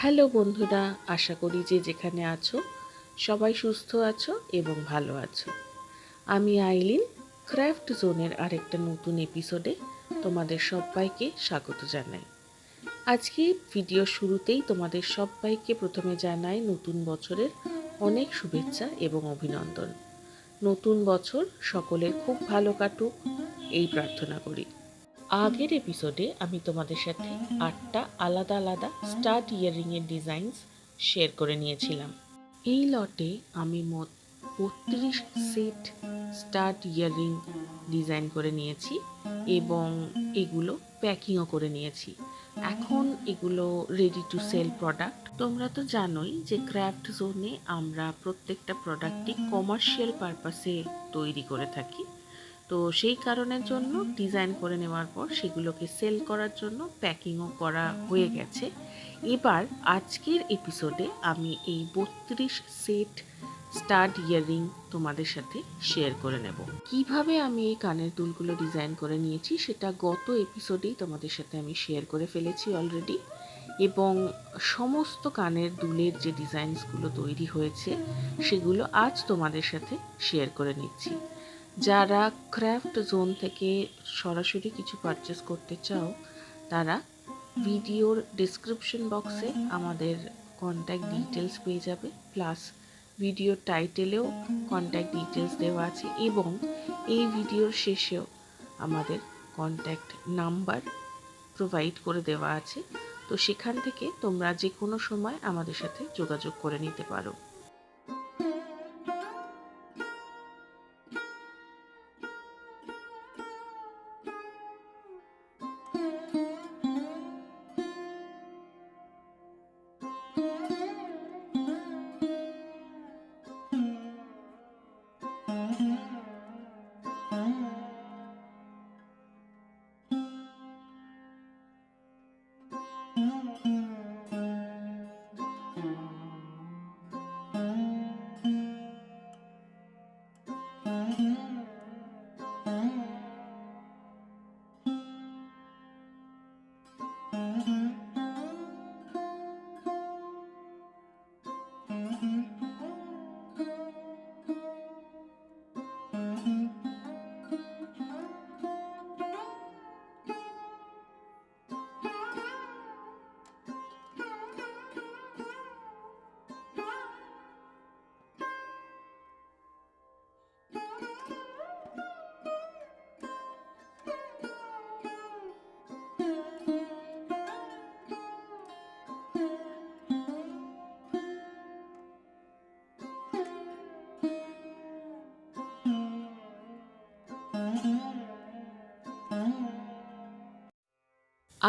Hello বন্ধুরা, আশা করি যে যেখানে আছো সবাই সুস্থ আছো এবং ভালো আছো। আমি আইলিন, ক্রাফট জোনের আরেকটা নতুন এপিসোডে তোমাদের সবাইকে স্বাগত জানাই। আজকে ভিডিও শুরুতেই তোমাদের সবাইকে প্রথমে জানাই নতুন বছরের অনেক শুভেচ্ছা এবং অভিনন্দন। নতুন বছর সকলের খুব ভালো কাটুক এই প্রার্থনা করি। আগের এপিসোডে আমি তোমাদের সাথে 8টা আলাদা আলাদা স্টাড ইয়াররিংয়ের ডিজাইনস শেয়ার করে নিয়েছিলাম। এই লটে আমি মোট 32 সেট স্টাড ইয়াররিং ডিজাইন করে নিয়েছি এবং এগুলো প্যাকিংও করে নিয়েছি। এখন এগুলো রেডি টু সেল প্রোডাক্ট। তোমরা তো জানোই যে ক্রাফট জোনে আমরা প্রত্যেকটা প্রোডাক্টই কমার্শিয়াল পারপাসে তৈরি করে থাকি। তো সেই কারণের জন্য ডিজাইন করে নেওয়ার পর সেগুলোকে সেল করার জন্য প্যাকিংও করা হয়ে গেছে। এবার আজকের এপিসোডে আমি এই 32 সেট স্টাড ইয়াররিং তোমাদের সাথে শেয়ার করে নেব। কিভাবে আমি এই কানের দুলগুলো ডিজাইন করে নিয়েছি সেটা গত এপিসোডেই তোমাদের সাথে আমি শেয়ার করে ফেলেছি অলরেডি, এবং সমস্ত কানের দুলের যে ডিজাইনসগুলো তৈরি হয়েছে সেগুলো আজ তোমাদের সাথে শেয়ার করে নিচ্ছি। যারা ক্রাফট জোন থেকে সরাসরি কিছু পারচেস করতে চাও তারা ভিডিওর ডিসক্রিপশন বক্সে আমাদের কন্ট্যাক্ট ডিটেলস পেয়ে যাবে, প্লাস ভিডিওর টাইটেলেও কন্ট্যাক্ট ডিটেলস দেওয়া আছে এবং এই ভিডিওর শেষেও আমাদের কন্ট্যাক্ট নাম্বার প্রোভাইড করে দেওয়া আছে। তো সেখান থেকে তোমরা যে কোনো সময় আমাদের সাথে যোগাযোগ করে নিতে পারো।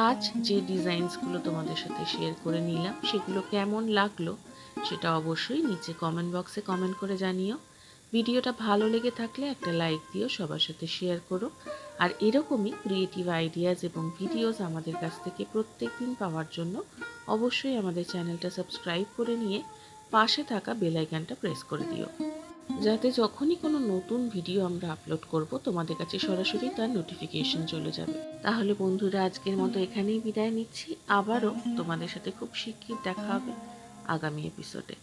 আজ যে ডিজাইনসগুলো তোমাদের সাথে শেয়ার করে নিলাম সেগুলো কেমন লাগলো সেটা অবশ্যই নিচে কমেন্ট বক্সে কমেন্ট করে জানিও। ভিডিওটা ভালো লেগে থাকলে একটা লাইক দিও, সবার সাথে শেয়ার করো। আর এরকমই ক্রিয়েটিভ আইডিয়াস এবং ভিডিওস আমাদের কাছ থেকে প্রত্যেক দিন পাওয়ার জন্য অবশ্যই আমাদের চ্যানেলটা সাবস্ক্রাইব করে নিয়ে পাশে থাকা বেল আইকনটা প্রেস করে দিও, যাতে যখনই কোনো নতুন ভিডিও আমরা আপলোড করব তোমাদের কাছে সরাসরি তার নোটিফিকেশন চলে যাবে। তাহলে বন্ধুরা, আজকের মতো এখানেই বিদায় নিচ্ছি। আবারও তোমাদের সাথে খুব শিগগির দেখা হবে আগামী এপিসোডে।